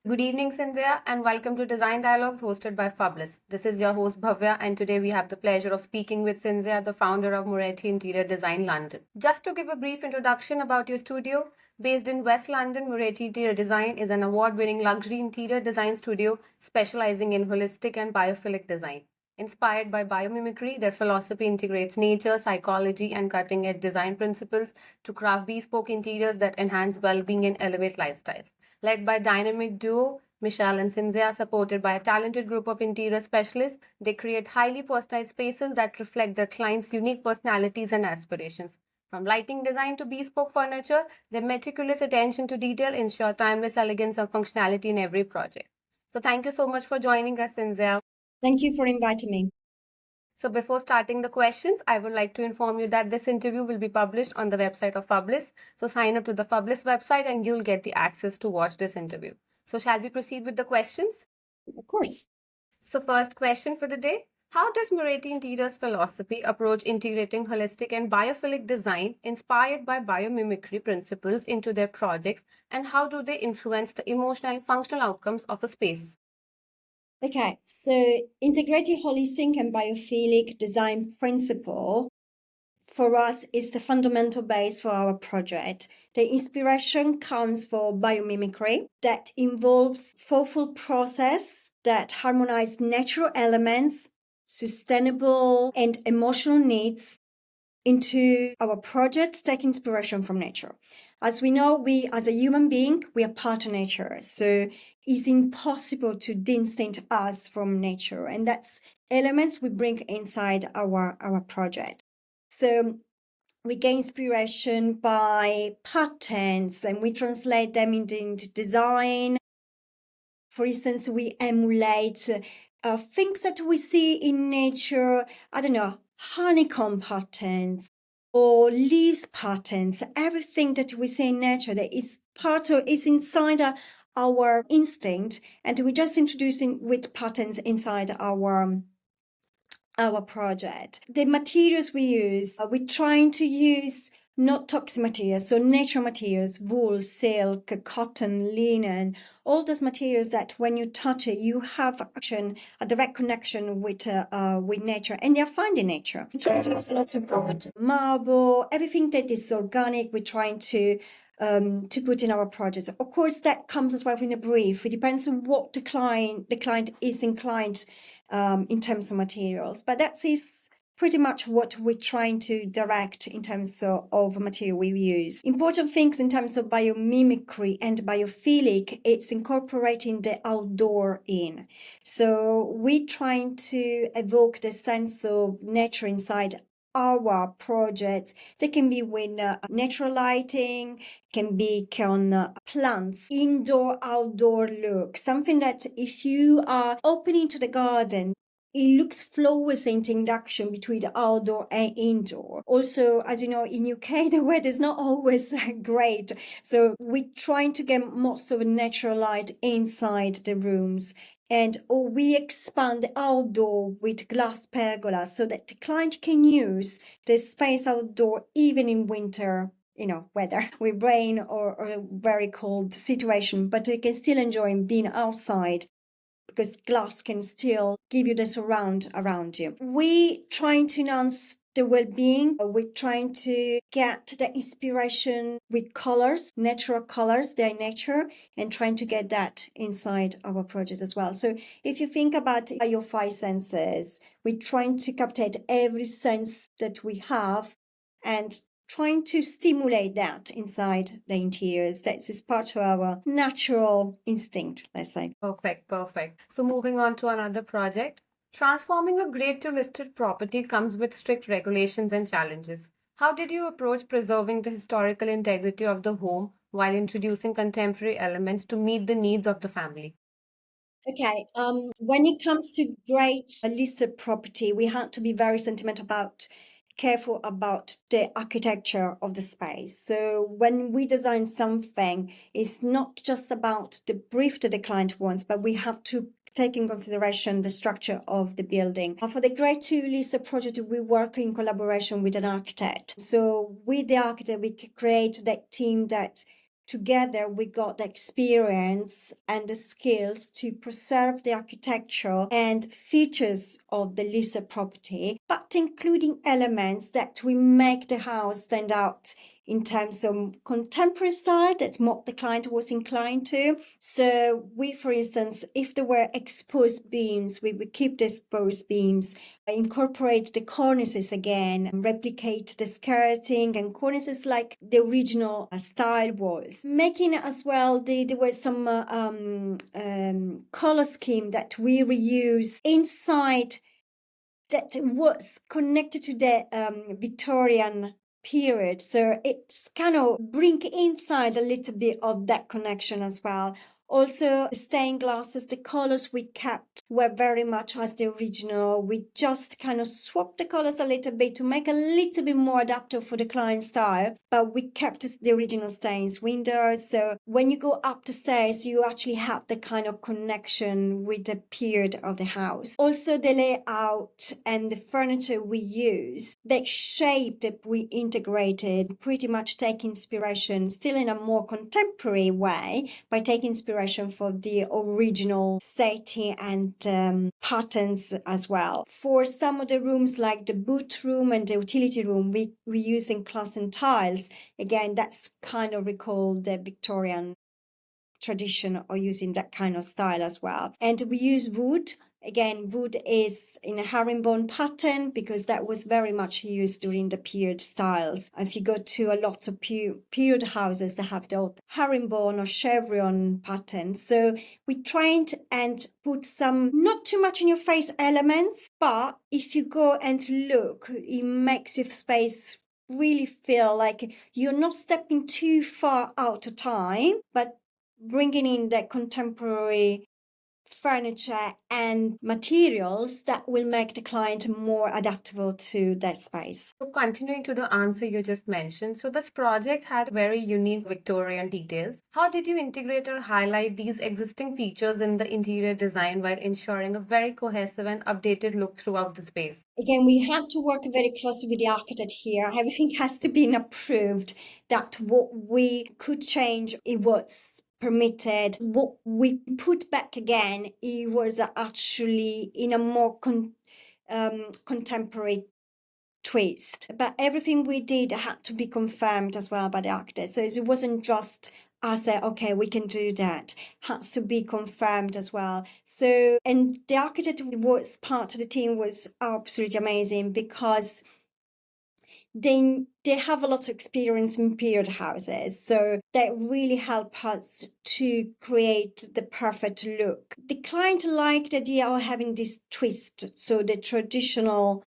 Good evening, Cinzia, and welcome to Design Dialogues hosted by Fabulous. This is your host, Bhavya, and today we have the pleasure of speaking with Cinzia, the founder of Moretti Interior Design London. Just to give a brief introduction about your studio, based in West London, Moretti Interior Design is an award winning luxury interior design studio specializing in holistic and biophilic design. Inspired by biomimicry, their philosophy integrates nature, psychology, and cutting edge design principles to craft bespoke interiors that enhance well being and elevate lifestyles. Led by dynamic duo Michelle and Cinzia, supported by a talented group of interior specialists, they create highly personalized spaces that reflect their clients' unique personalities and aspirations. From lighting design to bespoke furniture, their meticulous attention to detail ensure timeless elegance and functionality in every project. So, thank you so much for joining us, Cinzia. Thank you for inviting me. So before starting the questions, I would like to inform you that this interview will be published on the website of Fabulous. So sign up to the Fabulous website and you'll get the access to watch this interview. So shall we proceed with the questions? Of course. So first question for the day. How does Moretti Interior's philosophy approach integrating holistic and biophilic design inspired by biomimicry principles into their projects, and how do they influence the emotional and functional outcomes of a space? Okay, so integrated holistic and biophilic design principle for us is the fundamental base for our project. The inspiration comes for biomimicry that involves thoughtful process that harmonize natural elements, sustainable and emotional needs into our project, take inspiration from nature. As we know, we as a human being, we are part of nature. So it's impossible to distance us from nature. And that's elements we bring inside our project. So we get inspiration by patterns and we translate them into design. For instance, we emulate things that we see in nature, I don't know, honeycomb patterns or leaves patterns, everything that we see in nature that is part of, is inside our instinct, and we just introducing with patterns inside our project. The materials we use, we're trying to use not toxic materials, so natural materials, wool, silk, cotton, linen, all those materials that when you touch it, you have a direct connection with nature, and they're found in nature. We try to use lots of wood, marble, everything that is organic. We're trying to put in our projects. Of course, that comes as well in a brief. It depends on what the client is inclined in terms of materials. But that is pretty much what we're trying to direct in terms of material we use. Important things in terms of biomimicry and biophilic, it's incorporating the outdoor in. So we're trying to evoke the sense of nature inside our projects. They can be with natural lighting, can be on plants, indoor, outdoor look. Something that if you are opening to the garden, it looks flawless interaction between the outdoor and indoor. Also, as you know, in UK, the weather is not always great. So we're trying to get most of the natural light inside the rooms. And or we expand the outdoor with glass pergolas so that the client can use the space outdoor even in winter, weather with rain or a very cold situation, but they can still enjoy being outside because glass can still give you the surround around you. We trying to enhance the well-being. We're trying to get the inspiration with colors, natural colors, their nature, and trying to get that inside our project as well. So if you think about your five senses, we're trying to capture every sense that we have and trying to stimulate that inside the interiors. That is part of our natural instinct, let's say. Perfect, perfect. So moving on to another project. Transforming a grade to listed property comes with strict regulations and challenges. How did you approach preserving the historical integrity of the home while introducing contemporary elements to meet the needs of the family? Okay, when it comes to great listed property, we have to be very careful about the architecture of the space. So when we design something, it's not just about the brief that the client wants, but we have to take in consideration the structure of the building. For the Grade 2 listed project, we work in collaboration with an architect. So with the architect, we create that team that together we got the experience and the skills to preserve the architecture and features of the listed property, but including elements that will make the house stand out in terms of contemporary style. That's what the client was inclined to. So we, for instance, if there were exposed beams, we would keep the exposed beams, incorporate the cornices again, replicate the skirting and cornices like the original style was. Making as well, there was some color scheme that we reuse inside that was connected to the Victorian period. So it's kind of bring inside a little bit of that connection as well. Also, stained glasses, the colors we kept were very much as the original. We just kind of swapped the colors a little bit to make a little bit more adaptable for the client style, but we kept the original stains windows. So when you go up the stairs, you actually have the kind of connection with the period of the house. Also, the layout and the furniture we use, the shape that we integrated, pretty much take inspiration still in a more contemporary way by taking inspiration for the original setting and patterns as well. For some of the rooms like the boot room and the utility room, we using glass and tiles. Again, that's kind of recall the Victorian tradition of using that kind of style as well. And we use wood. Again, wood is in a herringbone pattern because that was very much used during the period styles. If you go to a lot of period houses, they have the herringbone or chevron pattern. So we tried and put some not too much in your face elements, but if you go and look, it makes your space really feel like you're not stepping too far out of time, but bringing in the contemporary furniture and materials that will make the client more adaptable to their space. So continuing to the answer you just mentioned, so this project had very unique Victorian details. How did you integrate or highlight these existing features in the interior design while ensuring a very cohesive and updated look throughout the space? Again, we had to work very closely with the architect here. Everything has to be approved that what we could change, it was permitted. What we put back again, it was actually in a more contemporary twist. But everything we did had to be confirmed as well by the architect. So it wasn't just I said, okay, we can do that. Has to be confirmed as well. So, and the architect who was part of the team was absolutely amazing because they have a lot of experience in period houses, so that really help us to create the perfect look. The client liked the idea of having this twist, so the traditional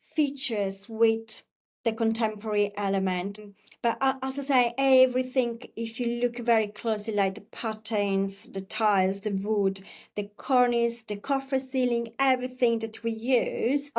features with the contemporary element. But as I say, everything, if you look very closely, like the patterns, the tiles, the wood, the cornice, the coffer ceiling, everything that we use,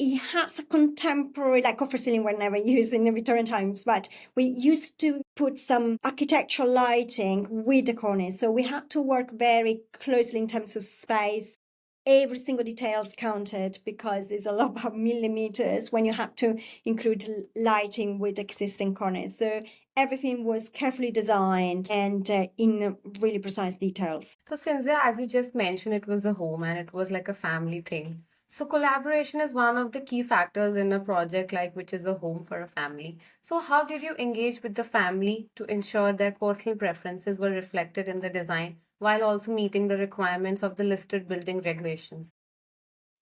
it has a contemporary, like coffer ceiling were never used in the Victorian times, but we used to put some architectural lighting with the cornice. So we had to work very closely in terms of space. Every single detail is counted because it's a lot of millimeters when you have to include lighting with existing cornice. So everything was carefully designed and in really precise details. So, Cinzia, as you just mentioned, it was a home and it was like a family thing. So, collaboration is one of the key factors in a project like which is a home for a family. So, how did you engage with the family to ensure their personal preferences were reflected in the design while also meeting the requirements of the listed building regulations?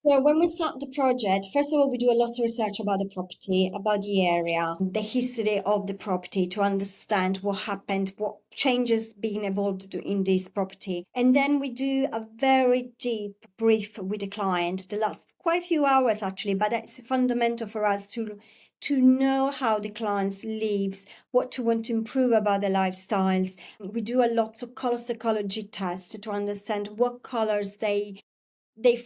So when we start the project, first of all, we do a lot of research about the property, about the area, the history of the property to understand what happened, what changes being evolved in this property. And then we do a very deep brief with the client. The last quite a few hours actually, but that's fundamental for us to know how the clients lives, what to want to improve about their lifestyles. We do a lot of color psychology tests to understand what colors they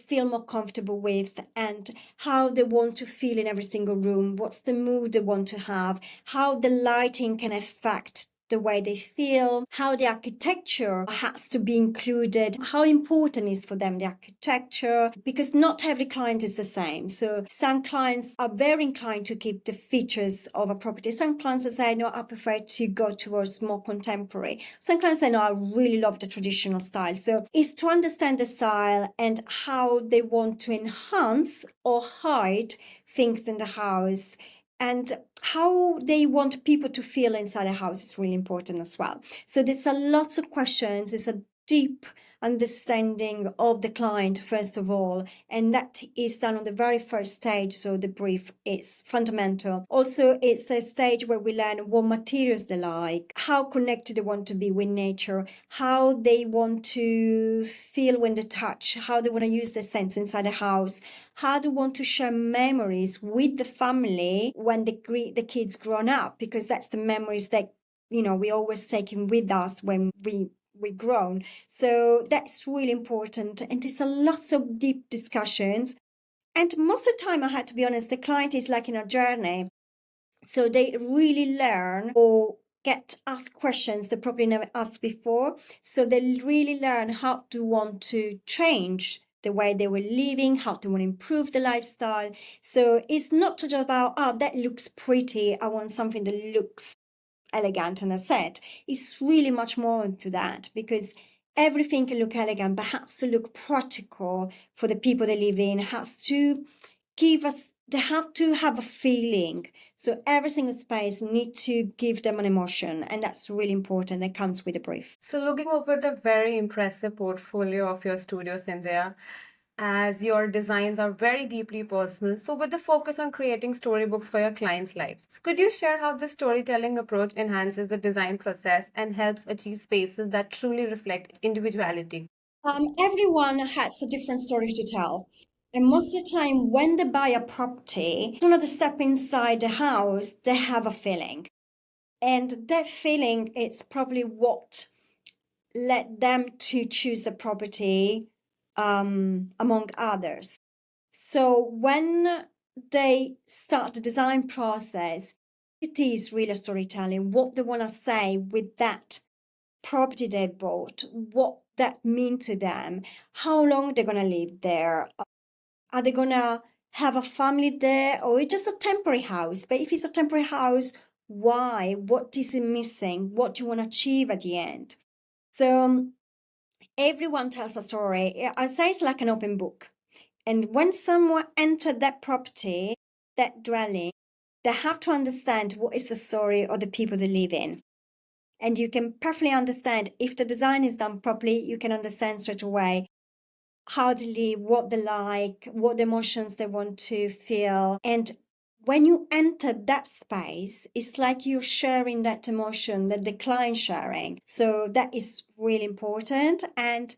feel more comfortable with and how they want to feel in every single room, what's the mood they want to have, how the lighting can affect the way they feel, how the architecture has to be included, how important is for them the architecture, because not every client is the same. So some clients are very inclined to keep the features of a property. Some clients say, no, I prefer to go towards more contemporary. Some clients say, no, I really love the traditional style. So it's to understand the style and how they want to enhance or hide things in the house, and how they want people to feel inside a house is really important as well. So there's a lots of questions. It's a deep understanding of the client, first of all, and that is done on the very first stage. So the brief is fundamental. Also, it's the stage where we learn what materials they like, how connected they want to be with nature, how they want to feel when they touch, how they want to use their sense inside the house, how they want to share memories with the family when the kids grown up, because that's the memories that we always taking with us when we grown. So that's really important, and there's a lots of deep discussions. And most of the time, I had to be honest, the client is like in a journey, so they really learn or get asked questions they probably never asked before. So they really learn how to want to change the way they were living, how to want to improve the lifestyle. So it's not just about, oh, that looks pretty, I want something that looks elegant and a set. It's really much more into that, because everything can look elegant but has to look practical for the people they live in, has to give us, they have to have a feeling. So every single space need to give them an emotion, and that's really important. That comes with a brief. So, looking over the very impressive portfolio of your studio, Cynthia, as your designs are very deeply personal, so with the focus on creating storybooks for your clients' lives, could you share how this storytelling approach enhances the design process and helps achieve spaces that truly reflect individuality? Everyone has a different story to tell. And most of the time, when they buy a property, as soon as they step inside the house, they have a feeling. And that feeling is probably what led them to choose a property among others. So when they start the design process, it is really storytelling, what they want to say with that property they bought, what that means to them, how long they're going to live there. Are they going to have a family there, or it's just a temporary house? But if it's a temporary house, why? What is it missing? What do you want to achieve at the end? So everyone tells a story. I say it's like an open book. And when someone entered that property, that dwelling, they have to understand what is the story of the people they live in. And you can perfectly understand, if the design is done properly, you can understand straight away how they live, what they like, what emotions they want to feel. And when you enter that space, it's like you're sharing that emotion that the client sharing. So that is really important. And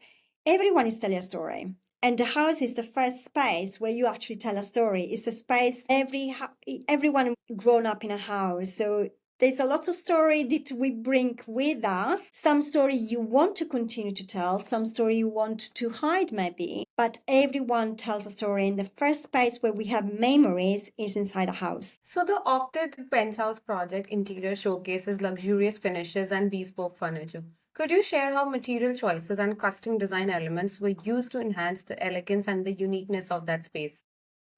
everyone is telling a story. And the house is the first space where you actually tell a story. It's a space everyone grown up in a house. So there's a lot of story that we bring with us. Some story you want to continue to tell, some story you want to hide maybe, but everyone tells a story, and the first space where we have memories is inside a house. So, the Oxted Penthouse project interior showcases luxurious finishes and bespoke furniture. Could you share how material choices and custom design elements were used to enhance the elegance and the uniqueness of that space?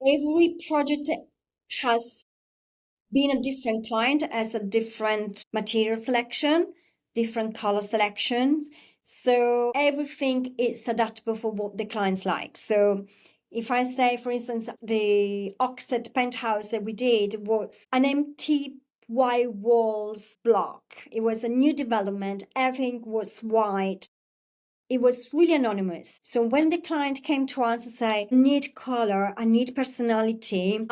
Every project has been a different client, as a different material selection, different color selections. So everything is adaptable for what the clients like. So if I say, for instance, the Oxted penthouse that we did was an empty white walls block. It was a new development. Everything was white. It was really anonymous. So when the client came to us and say, I need color, I need personality,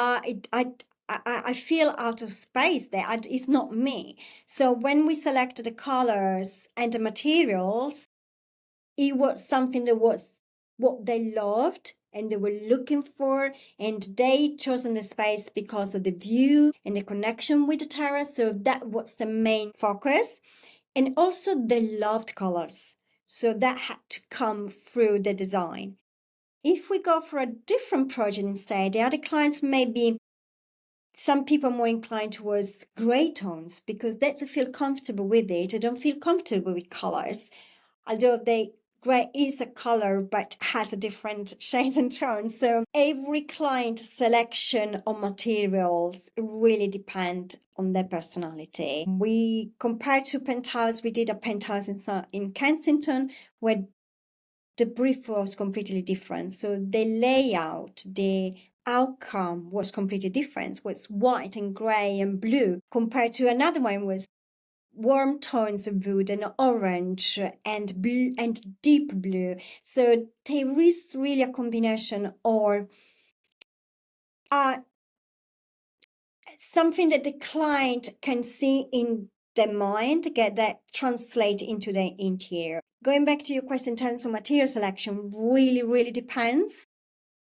I feel out of space there. It's not me. So when we selected the colors and the materials, it was something that was what they loved and they were looking for, and they chosen the space because of the view and the connection with the terrace. So that was the main focus. And also they loved colors. So that had to come through the design. If we go for a different project instead, the other clients maybe Some people are more inclined towards grey tones because they feel comfortable with it. They don't feel comfortable with colors, although grey is a color but has a different shades and tones. So every client selection of materials really depend on their personality. We compared to Penthouse, we did a Penthouse in Kensington where the brief was completely different. So the layout, the outcome was completely different, was white and grey and blue, compared to another one was warm tones of wood and orange and blue and deep blue. So there is really a combination or something that the client can see in their mind, get that translate into the interior. Going back to your question in terms of material selection, really depends.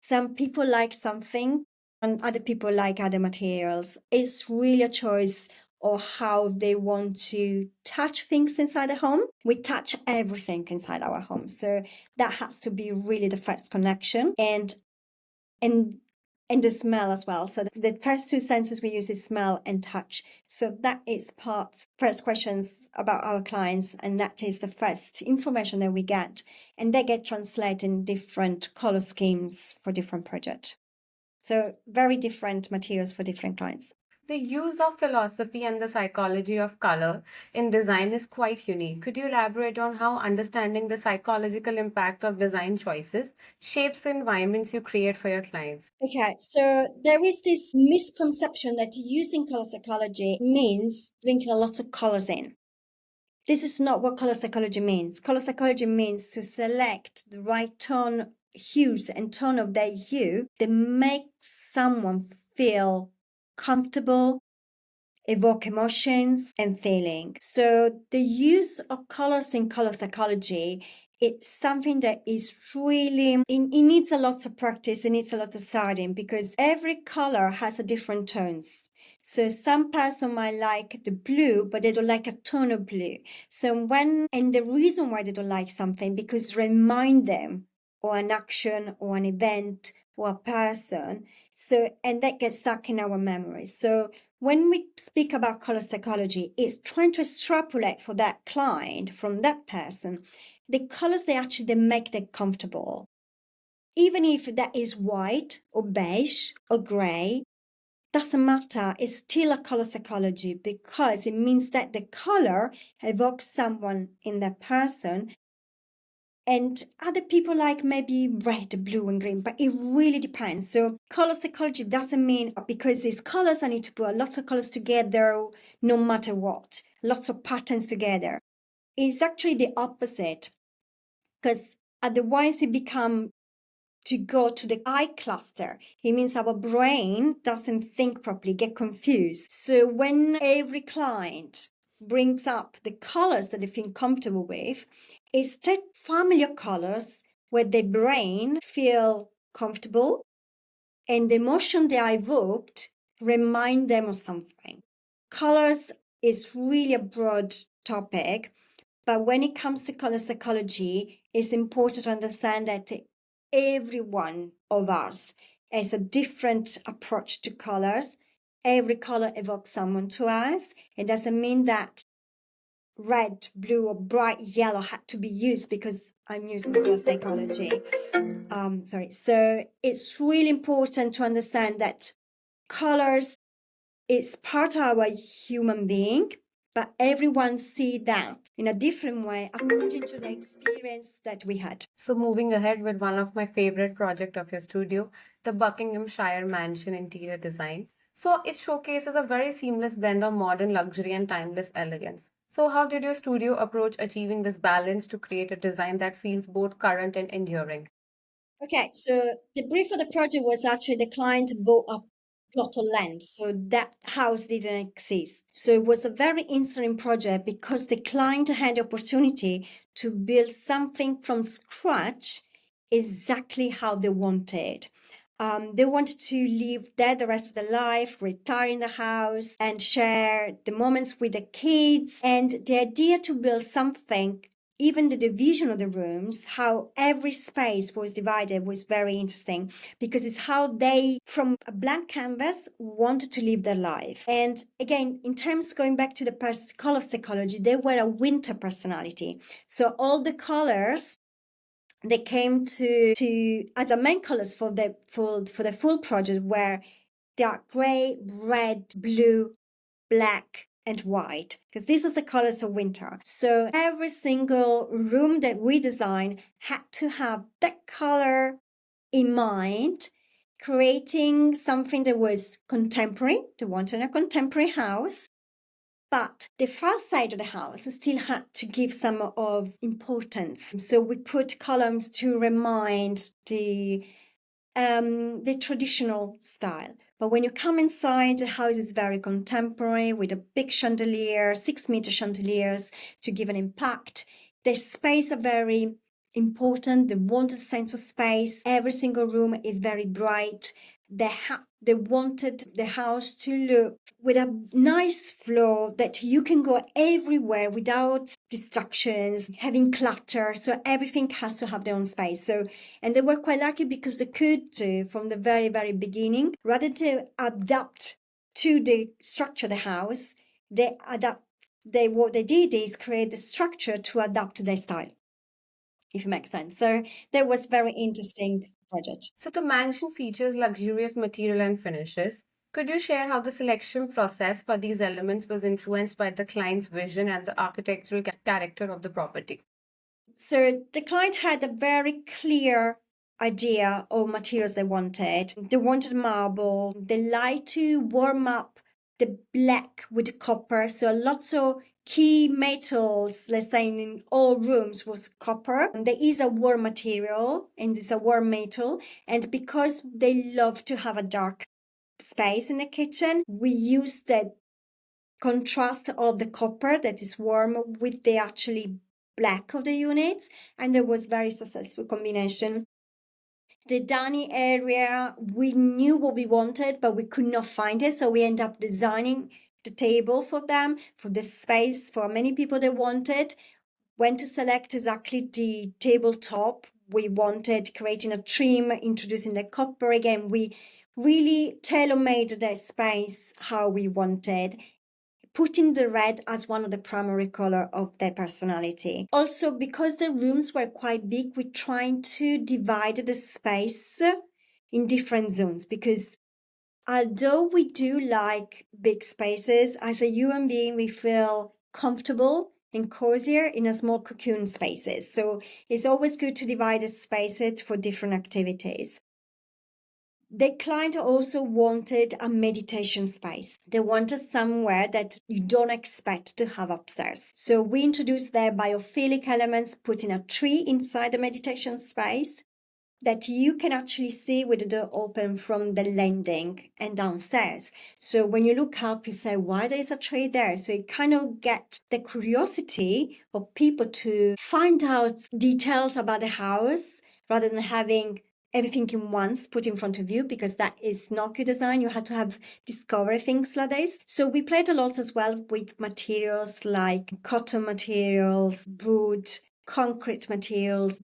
Some people like something and other people like other materials. It's really a choice of how they want to touch things inside the home. We touch everything inside our home. So that has to be really the first connection and the smell as well. So the first two senses we use is smell and touch. So that is first questions about our clients, and that is the first information that we get, and they get translated in different color schemes for different projects. So very different materials for different clients. The use of philosophy and the psychology of color in design is quite unique. Could you elaborate on how understanding the psychological impact of design choices shapes the environments you create for your clients? Okay, so there is this misconception that using color psychology means bringing a lot of colors in. This is not what color psychology means. Color psychology means to select the right tone, hues, and tone of their hue that makes someone feel comfortable, evoke emotions and feelings. So the use of colors in color psychology, it's something that is really, it needs a lot of practice, it needs a lot of studying because every color has a different tones. So some person might like the blue, but they don't like a tone of blue. And the reason why they don't like something, because remind them or an action or an event or a person. So, and that gets stuck in our memories. So when we speak about color psychology, it's trying to extrapolate for that client from that person, the colors they make them comfortable. Even if that is white or beige or gray, doesn't matter, it's still a color psychology because it means that the color evokes someone in that person. And other people like maybe red, blue, and green, but it really depends. So color psychology doesn't mean because it's colors, I need to put lots of colors together no matter what, lots of patterns together. It's actually the opposite because otherwise it become to go to the eye cluster. It means our brain doesn't think properly, get confused. So when every client brings up the colors that they feel comfortable with, instead familiar colors where the brain feel comfortable and the emotion they are evoked remind them of something. Colors is really a broad topic, but when it comes to color psychology, it's important to understand that every one of us has a different approach to colors. Every color evokes someone to us. It doesn't mean that red, blue, or bright yellow had to be used because I'm using color psychology. So it's really important to understand that colors is part of our human being, but everyone see that in a different way according to the experience that we had. So moving ahead with one of my favorite project of your studio, the Buckinghamshire Mansion interior design. So it showcases a very seamless blend of modern luxury and timeless elegance. So how did your studio approach achieving this balance to create a design that feels both current and enduring? Okay, so the brief of the project was actually the client bought a plot of land, so that house didn't exist. So it was a very interesting project because the client had the opportunity to build something from scratch exactly how they wanted. They wanted to live there the rest of their life, retire in the house, and share the moments with the kids. And the idea to build something even the division of the rooms, how every space was divided was very interesting, because it's how they, from a blank canvas, wanted to live their life. And again, in terms going back to the color psychology, they were a winter personality. So all the colors they came to as a main colors for the full project were dark gray, red, blue, black, and white, because these are the colors of winter. So every single room that we designed had to have that color in mind, creating something that was contemporary. They wanted a contemporary house, but the far side of the house still had to give some of importance. So we put columns to remind the traditional style. But when you come inside, the house is very contemporary with a big chandelier, 6-meter chandeliers to give an impact. The space are very important. They want a sense of space. Every single room is very bright. They wanted the house to look with a nice flow that you can go everywhere without distractions, having clutter. So everything has to have their own space. So, and they were quite lucky because they could do from the very, very beginning, rather than adapt to the structure of the house, what they did is create the structure to adapt to their style, if it makes sense. So that was very interesting project. So the mansion features luxurious material and finishes. Could you share how the selection process for these elements was influenced by the client's vision and the architectural character of the property? So the client had a very clear idea of materials they wanted. They wanted marble. They like to warm up the black with the copper. So lots of key metals, let's say in all rooms, was copper. And there is a warm material and it's a warm metal. And because they love to have a dark space in the kitchen, we use the contrast of the copper that is warm with the actually black of the units, and there was very successful combination. The dining area, we knew what we wanted, but we could not find it, so we end up designing the table for them, for the space for many people they wanted. When to select exactly the tabletop we wanted, creating a trim, introducing the copper again. We really tailor-made the space how we wanted, putting the red as one of the primary color of their personality. Also, because the rooms were quite big, we're trying to divide the space in different zones, because although we do like big spaces, as a human being, we feel comfortable and cozier in a small cocoon spaces. So it's always good to divide the spaces for different activities. The client also wanted a meditation space. They wanted somewhere that you don't expect to have upstairs. So we introduced their biophilic elements, putting a tree inside the meditation space that you can actually see with the door open from the landing and downstairs. So when you look up, you say, why there is a tree there? So it kind of gets the curiosity of people to find out details about the house rather than having everything in once put in front of you, because that is not good design. You have to have discover things like this. So we played a lot as well with materials like cotton materials, wood, concrete materials,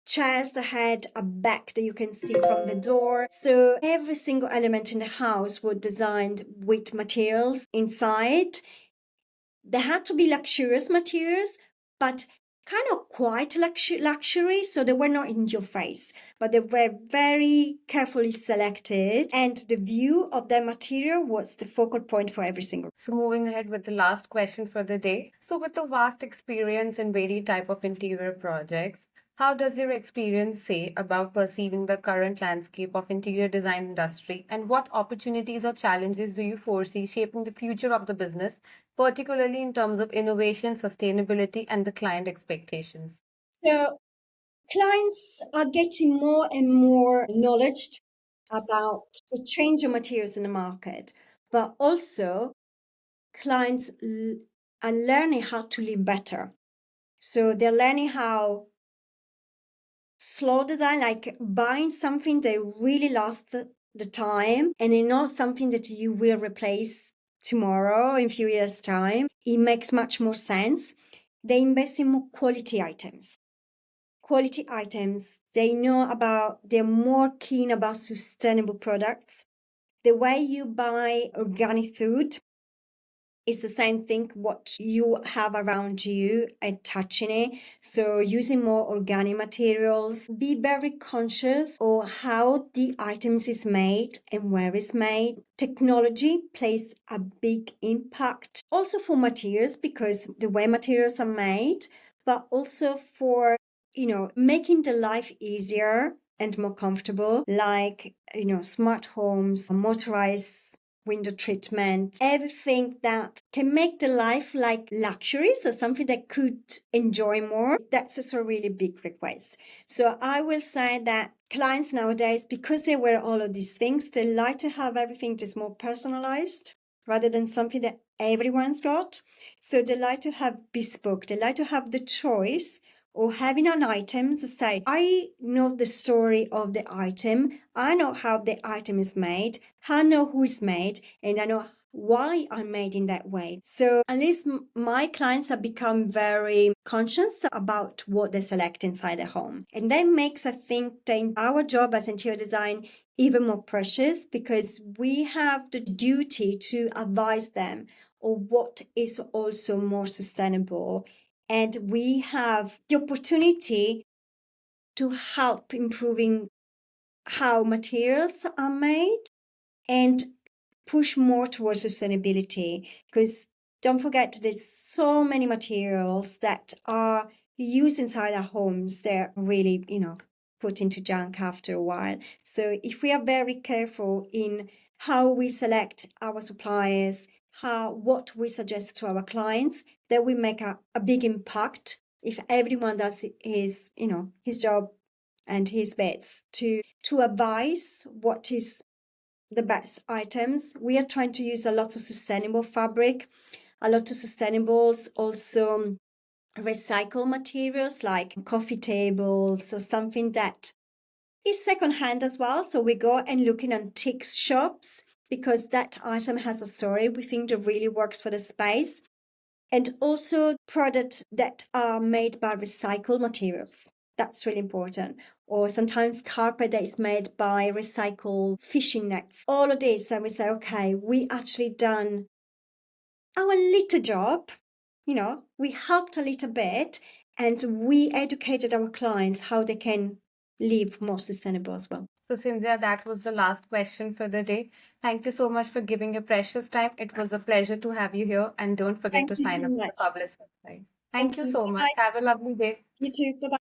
chairs that had a back that you can see from the door. So every single element in the house was designed with materials inside. They had to be luxurious materials, but kind of quite luxury, so they were not in your face, but they were very carefully selected, and the view of the material was the focal point for every single. So moving ahead with the last question for the day. So with the vast experience in varied type of interior projects, how does your experience say about perceiving the current landscape of interior design industry, and what opportunities or challenges do you foresee shaping the future of the business, particularly in terms of innovation, sustainability, and the client expectations? So clients are getting more and more knowledge about the change of materials in the market, but also clients are learning how to live better. So they're learning how slow design, like buying something that really lasts the time and it's not something that you will replace tomorrow in a few years' time. It makes much more sense. they invest in more quality items. Quality items, they're more keen about sustainable products. The way you buy organic food is the same thing what you have around you and touching it. So using more organic materials, be very conscious of how the items is made and where it's made. Technology plays a big impact also for materials because the way materials are made, but also for making the life easier and more comfortable, like smart homes, motorized window treatment, everything that can make the life like luxury, so something that could enjoy more. That's also a really big request. So I will say that clients nowadays, because they wear all of these things, they like to have everything that's more personalized rather than something that everyone's got. So they like to have bespoke, they like to have the choice or having an item to say, I know the story of the item, I know how the item is made, I know who is made, and I know why I'm made in that way. So at least my clients have become very conscious about what they select inside their home. And that makes, I think, our job as interior design even more precious because we have the duty to advise them on what is also more sustainable. And we have the opportunity to help improving how materials are made and push more towards sustainability. Because don't forget, there's so many materials that are used inside our homes. They're really, put into junk after a while. So if we are very careful in how we select our suppliers, what we suggest to our clients, that we make a big impact if everyone does his job and his best to advise what is the best items. We are trying to use a lot of sustainable fabric, a lot of sustainables, also recycle materials like coffee tables or something that is secondhand as well. So we go and look in antique shops because that item has a story we think that really works for the space. And also products that are made by recycled materials. That's really important. Or sometimes carpet that is made by recycled fishing nets. All of this, then we say, okay, we actually done our little job. We helped a little bit and we educated our clients how they can live more sustainable as well. So, Cinzia, that was the last question for the day. Thank you so much for giving your precious time. It was a pleasure to have you here. And don't forget Thank to you sign so up for the much. Publish website. Thank Thank you you. so much. Bye. Have a lovely day. You too. Bye-bye.